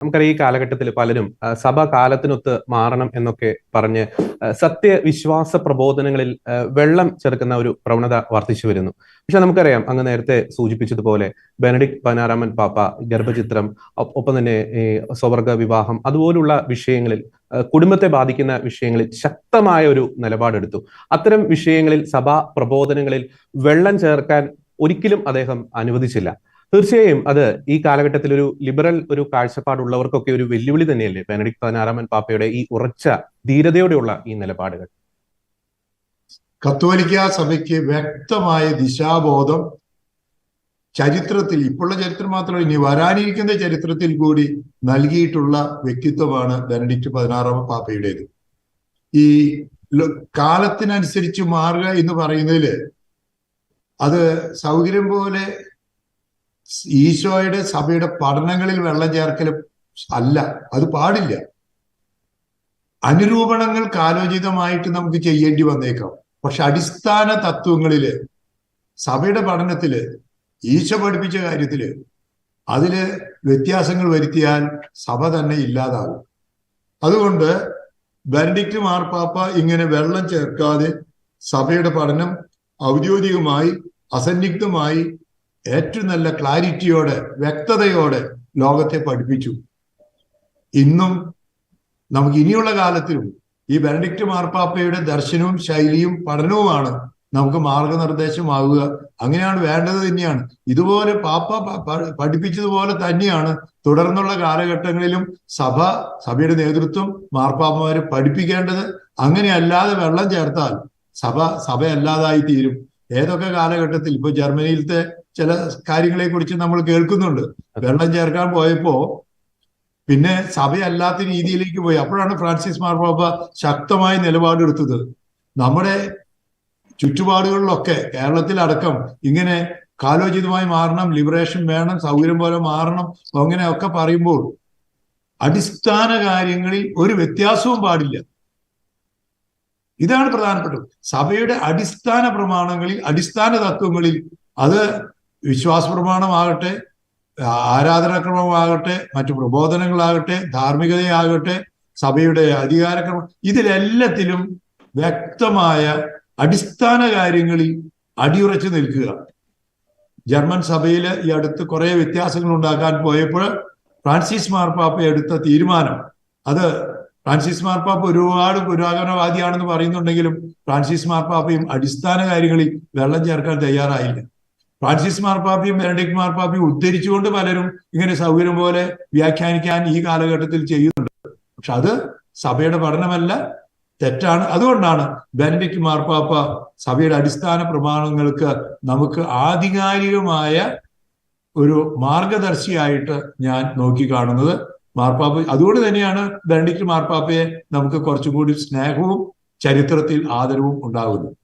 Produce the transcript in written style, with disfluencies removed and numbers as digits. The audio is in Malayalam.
നമുക്കറിയാം ഈ കാലഘട്ടത്തിൽ പലരും സഭ കാലത്തിനൊത്ത് മാറണം എന്നൊക്കെ പറഞ്ഞ് സത്യവിശ്വാസ പ്രബോധനങ്ങളിൽ വെള്ളം ചേർക്കുന്ന ഒരു പ്രവണത വർദ്ധിച്ചു വരുന്നു. പക്ഷെ നമുക്കറിയാം, അങ്ങ് നേരത്തെ സൂചിപ്പിച്ചതുപോലെ ബെനഡിക്ട് 16 പാപ്പ ഗർഭചിത്രം, ഒപ്പം തന്നെ ഈ സ്വവർഗ വിവാഹം അതുപോലുള്ള വിഷയങ്ങളിൽ, കുടുംബത്തെ ബാധിക്കുന്ന വിഷയങ്ങളിൽ ശക്തമായ ഒരു നിലപാടെടുത്തു. അത്തരം വിഷയങ്ങളിൽ സഭാ പ്രബോധനങ്ങളിൽ വെള്ളം ചേർക്കാൻ ഒരിക്കലും അദ്ദേഹം അനുവദിച്ചില്ല. തീർച്ചയായും അത് ഈ കാലഘട്ടത്തിൽ ഒരു ലിബറൽ ഒരു കാഴ്ചപ്പാടുള്ളവർക്കൊക്കെ ഒരു വെല്ലുവിളി തന്നെയല്ലേ ബെനഡിക്ട് 16 പാപ്പയുടെ ഈ ഉറച്ച ധീരതയോടെയുള്ള ഈ നിലപാടുകൾ? കത്തോലിക്ക സഭയ്ക്ക് വ്യക്തമായ ദിശാബോധം ചരിത്രത്തിൽ, ഇപ്പോഴുള്ള ചരിത്രം മാത്രമല്ല, ഇനി വരാനിരിക്കുന്ന ചരിത്രത്തിൽ കൂടി നൽകിയിട്ടുള്ള വ്യക്തിത്വമാണ് ബെനഡിക്ട് 16 പാപ്പയുടേത്. ഈ കാലത്തിനനുസരിച്ച് മാറുക എന്ന് പറയുന്നതില് അത് സൗകര്യം പോലെ ഈശോയുടെ സഭയുടെ പഠനങ്ങളിൽ വെള്ളം ചേർക്കലും അല്ല, അത് പാടില്ല. അനുരൂപണങ്ങൾ കാലോചിതമായിട്ട് നമുക്ക് ചെയ്യേണ്ടി വന്നേക്കാം. പക്ഷെ അടിസ്ഥാന തത്വങ്ങളില്, സഭയുടെ പഠനത്തില്, ഈശോ പഠിപ്പിച്ച കാര്യത്തില് അതില് വ്യത്യാസങ്ങൾ വരുത്തിയാൽ സഭ തന്നെ ഇല്ലാതാകും. അതുകൊണ്ട് ബെനഡിക്ട് മാർപ്പാപ്പ ഇങ്ങനെ വെള്ളം ചേർക്കാതെ സഭയുടെ പഠനം ഔദ്യോഗികമായി അസന്നിഗ്ധമായി ഏറ്റവും നല്ല ക്ലാരിറ്റിയോടെ, വ്യക്തതയോടെ ലോകത്തെ പഠിപ്പിച്ചു. ഇന്നും നമുക്ക് ഇനിയുള്ള കാലത്തിലും ഈ ബെനഡിക്ട് മാർപ്പാപ്പയുടെ ദർശനവും ശൈലിയും പഠനവുമാണ് നമുക്ക് മാർഗനിർദ്ദേശമാവുക. അങ്ങനെയാണ് വേണ്ടത് തന്നെയാണ്. ഇതുപോലെ പാപ്പ പഠിപ്പിച്ചതുപോലെ തന്നെയാണ് തുടർന്നുള്ള കാലഘട്ടങ്ങളിലും സഭയുടെ നേതൃത്വം മാർപ്പാപ്പമാരെ പഠിപ്പിക്കേണ്ടത്. അങ്ങനെ അല്ലാതെ വെള്ളം ചേർത്താൽ സഭയല്ലാതായി തീരും. ഏതൊക്കെ കാലഘട്ടത്തിൽ, ഇപ്പൊ ജർമ്മനിയിലത്തെ ചില കാര്യങ്ങളെ കുറിച്ച് നമ്മൾ കേൾക്കുന്നുണ്ട്. വെള്ളം ചേർക്കാൻ പോയപ്പോ പിന്നെ സഭയല്ലാത്ത രീതിയിലേക്ക് പോയി. അപ്പോഴാണ് ഫ്രാൻസിസ് മാർപ്പാപ്പ ശക്തമായ നിലപാടെടുത്തത്. നമ്മുടെ ചുറ്റുപാടുകളിലൊക്കെ, കേരളത്തിലടക്കം ഇങ്ങനെ കാലോചിതമായി മാറണം, ലിബറേഷൻ വേണം, സൗകര്യം പോലെ മാറണം, അങ്ങനെയൊക്കെ പറയുമ്പോൾ അടിസ്ഥാന കാര്യങ്ങളിൽ ഒരു വ്യത്യാസവും പാടില്ല. ഇതാണ് പ്രധാനപ്പെട്ടത്. സഭയുടെ അടിസ്ഥാന പ്രമാണങ്ങളിൽ, അടിസ്ഥാന തത്വങ്ങളിൽ, അത് വിശ്വാസ പ്രമാണമാകട്ടെ, ആരാധനാക്രമമാകട്ടെ, മറ്റു പ്രബോധനങ്ങളാകട്ടെ, ധാർമ്മികതയാകട്ടെ, സഭയുടെ അധികാരക്രമം, ഇതിലെല്ലാത്തിലും വ്യക്തമായ അടിസ്ഥാന കാര്യങ്ങളിൽ അടിയുറച്ചു നിൽക്കുക. ജർമ്മൻ സഭയിൽ ഈ അടുത്ത് കുറെ വ്യത്യാസങ്ങൾ ഉണ്ടാക്കാൻ പോയപ്പോൾ ഫ്രാൻസിസ് മാർപ്പാപ്പ എടുത്ത തീരുമാനം, അത് ഫ്രാൻസിസ് മാർപ്പാപ്പ ഒരുപാട് പുരോഗമനവാദിയാണെന്ന് പറയുന്നുണ്ടെങ്കിലും ഫ്രാൻസിസ് മാർപ്പാപ്പയും അടിസ്ഥാന കാര്യങ്ങളിൽ വെള്ളം ചേർക്കാൻ തയ്യാറായില്ല. ഫ്രാൻസിസ് മാർപ്പാപ്പയും ബെനഡിക്ട് മാർപ്പാപ്പയും ഉദ്ധരിച്ചുകൊണ്ട് പലരും ഇങ്ങനെ സൗകര്യം പോലെ വ്യാഖ്യാനിക്കാൻ ഈ കാലഘട്ടത്തിൽ ചെയ്യുന്നുണ്ട്. പക്ഷെ അത് സഭയുടെ പഠനമല്ല, തെറ്റാണ്. അതുകൊണ്ടാണ് ബെനഡിക്ട് മാർപ്പാപ്പ സഭയുടെ അടിസ്ഥാന പ്രമാണങ്ങൾക്ക് നമുക്ക് ആധികാരികമായ ഒരു മാർഗദർശിയായിട്ട് ഞാൻ നോക്കിക്കാണുന്നത്. മാർപ്പാപ്പ അതുകൊണ്ട് തന്നെയാണ് ബെനഡിക്ട് മാർപ്പാപ്പയെ നമുക്ക് കുറച്ചും കൂടി സ്നേഹവും ചരിത്രത്തിൽ ആദരവും ഉണ്ടാകുന്നത്.